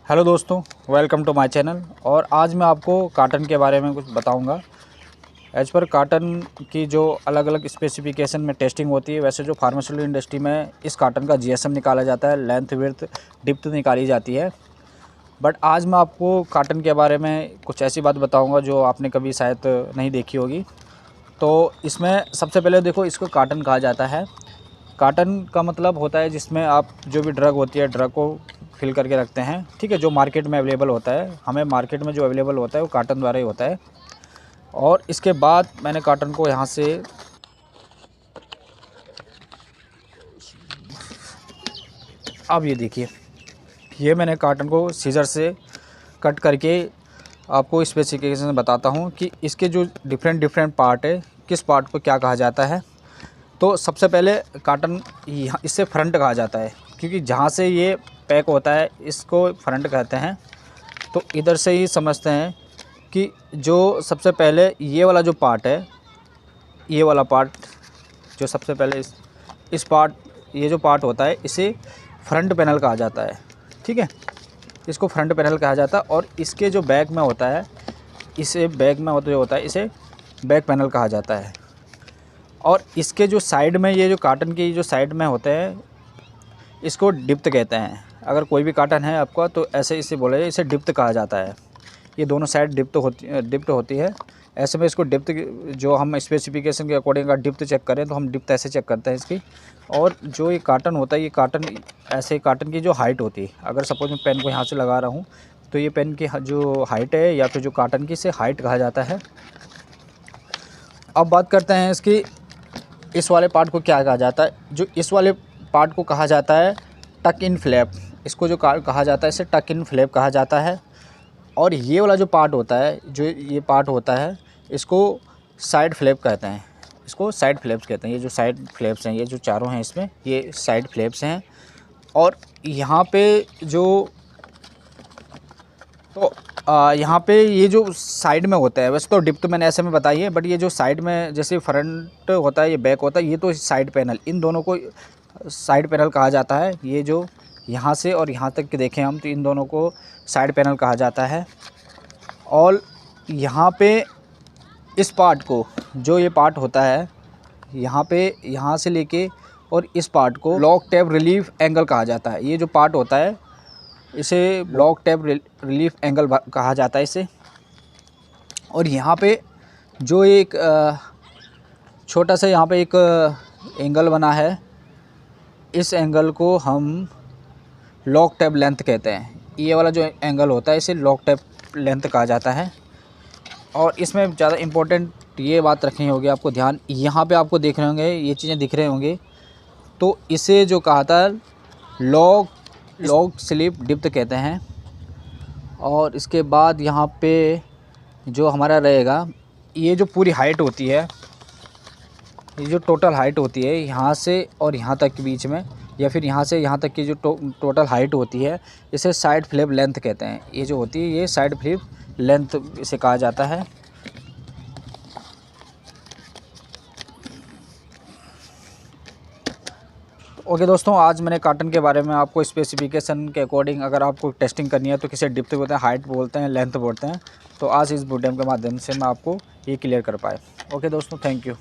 Hello दोस्तों, welcome to my channel. और आज मैं आपको काटन के बारे में कुछ बताऊंगा। एज पर काटन की जो अलग अलग स्पेसिफिकेशन में टेस्टिंग होती है, वैसे जो फार्मास्यूटिकल इंडस्ट्री में इस काटन का जीएसएम निकाला जाता है, लेंथ विड्थ डिप्थ निकाली जाती है। बट आज मैं आपको काटन के बारे में कुछ ऐसी बात बताऊँगा जो आपने कभी शायद नहीं देखी होगी। तो इसमें सबसे पहले देखो, इसको काटन कहा जाता है। काटन का मतलब होता है जिसमें आप जो भी ड्रग होती है, ड्रग को फिल करके रखते हैं, ठीक है, जो मार्केट में अवेलेबल होता है। हमें मार्केट में जो अवेलेबल होता है वो काटन द्वारा ही होता है। और इसके बाद मैंने काटन को यहाँ से अब ये देखिए, ये मैंने काटन को सीजर से कट करके आपको स्पेसिफिकेशन बताता हूँ कि इसके जो डिफरेंट पार्ट है, किस पार्ट को क्या कहा जाता है। तो सबसे पहले काटन यहाँ इससे फ्रंट कहा जाता है, क्योंकि जहाँ से ये पैक होता है इसको फ्रंट कहते हैं। तो इधर से ही समझते हैं कि जो सबसे पहले ये वाला जो पार्ट है, ये वाला पार्ट जो सबसे पहले इस पार्ट, ये जो पार्ट होता है इसे फ्रंट पैनल कहा जाता है, ठीक है। इसको फ्रंट पैनल कहा जाता है। और इसके जो बैक में होता है, इसे बैक में होता है इसे बैक पैनल कहा जाता है। और इसके जो साइड में, ये जो काटन की जो साइड में होते हैं, इसको डिप्थ कहते हैं। अगर कोई भी काटन है आपका तो ऐसे इसे बोला जाए, इसे डिप्थ कहा जाता है। ये दोनों साइड डिप्थ होती है। ऐसे में इसको डिप्थ, जो हम स्पेसिफिकेशन के अकॉर्डिंग अगर डिप्थ चेक करें तो हम डिप्थ ऐसे चेक करते हैं इसकी। और जो ये काटन होता है, ये काटन ऐसे काटन की जो हाइट होती है, अगर सपोज मैं पेन को यहाँ से लगा रहा हूँ तो ये पेन की जो हाइट है या फिर जो काटन की, इसे हाइट कहा जाता है। अब बात करते हैं इसकी, इस वाले पार्ट को क्या कहा जाता है। जो इस वाले पार्ट को कहा जाता है टक इन फ्लैप। इसको जो कहा जाता है इसे टक इन फ्लैप कहा जाता है। और ये वाला जो पार्ट होता है, जो ये पार्ट होता है, इसको साइड फ्लैप कहते हैं। इसको साइड फ्लैप्स कहते हैं। ये जो साइड फ्लैप्स हैं, ये जो चारों हैं इसमें, ये साइड फ्लैप्स हैं। और यहाँ पे जो तो यहाँ पे ये जो साइड में होता है, वैसे तो डिप्थ मैंने ऐसे में बताई है, बट ये जो साइड में जैसे फ्रंट होता है, ये बैक होता है, ये तो साइड पैनल, इन दोनों को साइड पैनल कहा जाता है। ये जो यहाँ से और यहाँ तक के देखें हम, तो इन दोनों को साइड पैनल कहा जाता है। और यहाँ पे इस पार्ट को, जो ये पार्ट होता है यहाँ पे, यहाँ से लेके और इस पार्ट को लॉक टैब रिलीफ एंगल कहा जाता है। ये जो पार्ट होता है इसे लॉक टैब रिलीफ एंगल कहा जाता है इसे। और यहाँ पे जो एक छोटा सा यहाँ पे एक एंगल बना है, इस एंगल को हम लॉक टैब लेंथ कहते हैं। ये वाला जो एंगल होता है इसे लॉक टैब लेंथ कहा जाता है। और इसमें ज़्यादा इम्पोर्टेंट ये बात रखनी होगी आपको ध्यान, यहाँ पे आपको देख रहे होंगे, ये चीज़ें दिख रहे होंगे, तो इसे जो कहा था लॉक स्लिप डिप्थ कहते हैं। और इसके बाद यहाँ पे जो हमारा रहेगा, ये जो पूरी हाइट होती है, ये जो टोटल हाइट होती है यहाँ से और यहाँ तक के बीच में, या फिर यहाँ से यहाँ तक की जो टोटल हाइट होती है, इसे साइड फ्लैप लेंथ कहते हैं। ये जो होती है, ये साइड फ्लैप लेंथ इसे कहा जाता है। ओके दोस्तों, आज मैंने काटन के बारे में आपको स्पेसिफिकेशन के अकॉर्डिंग, अगर आपको टेस्टिंग करनी है तो किसे डिप्थ बोलते हैं, हाइट बोलते हैं, लेंथ बोलते हैं, तो आज इस वीडियो के माध्यम से मैं आपको ये क्लियर कर पाए। ओके दोस्तों, थैंक यू।